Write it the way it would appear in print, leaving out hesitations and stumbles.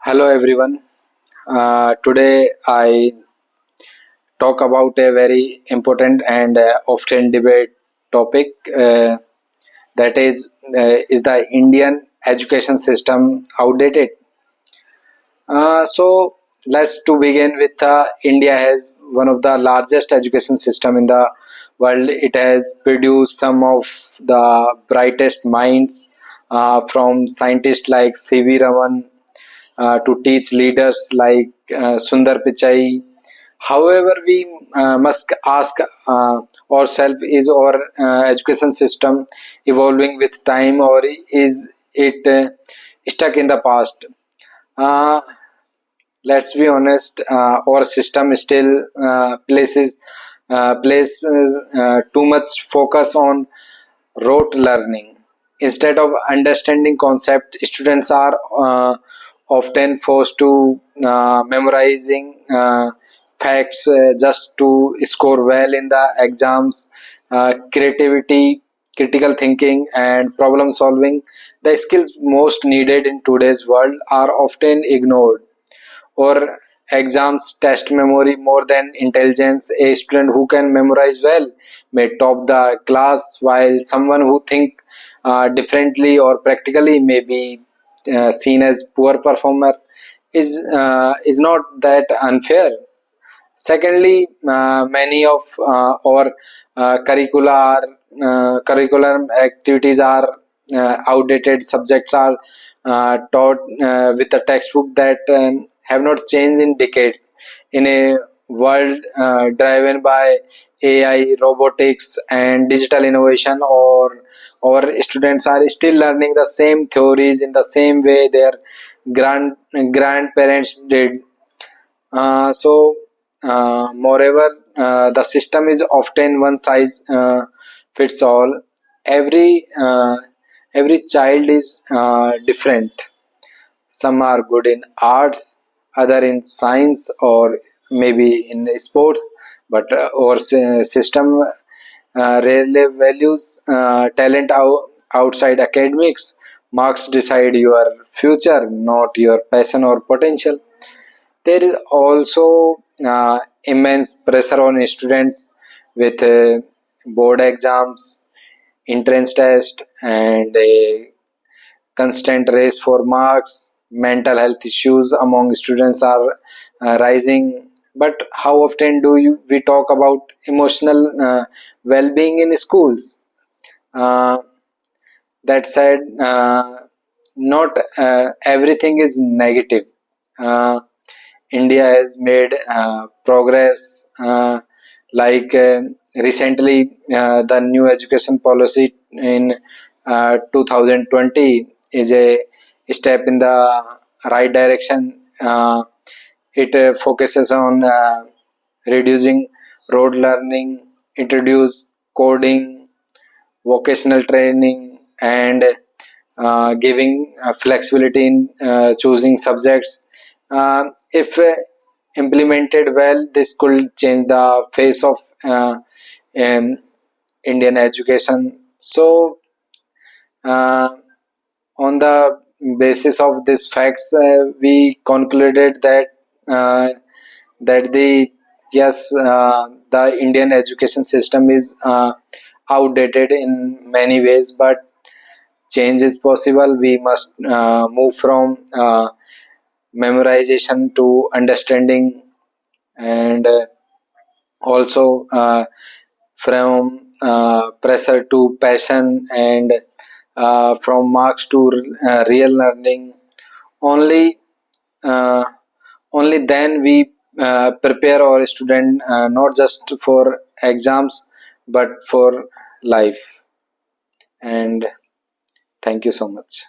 Hello everyone. Today I talk about a very important and often debate topic that is the Indian education system outdated? So let's to begin with India has one of the largest education system in the world. It has produced some of the brightest minds from scientists like C.V. Raman to teach leaders like Sundar Pichai. However, we must ask ourselves: Is our education system evolving with time, or is it stuck in the past? Uh, let's be honest. Our system still places too much focus on rote learning. Instead of understanding concept, students are often forced to memorizing facts just to score well in the exams. Creativity, critical thinking, and problem solving, the skills most needed in today's world, are often ignored, or exams test memory more than intelligence. A student who can memorize well may top the class, while someone who think differently or practically may be seen as poor performer. Is not that unfair? Secondly, many of our curriculum activities are outdated. Subjects are taught with a textbook that have not changed in decades. In a world driven by AI, robotics, and digital innovation, or our students are still learning the same theories in the same way their grandparents did. Moreover, the system is often one size fits all. Every uh, every child is different. Some are good in arts, other in science, or maybe in sports. But our system rarely values talent outside academics. Marks decide your future, not your passion or potential. There is also immense pressure on students with board exams, entrance test, and a constant race for marks. Mental health issues among students are rising. But how often we talk about emotional well-being in schools? Uh, that said, not everything is negative. Uh, India has made progress, recently, the new education policy in 2020 is a step in the right direction. It focuses on reducing rote learning, introduce coding, vocational training, and giving flexibility in choosing subjects. If implemented well, this could change the face of um, Indian education. So, uh, on the basis of these facts, we concluded that uh, that the yes, the Indian education system is outdated in many ways, but change is possible. We must move from memorization to understanding, and also from pressure to passion, and from marks to real learning. Only uh, only then we prepare our student, not just for exams but for life. And thank you so much.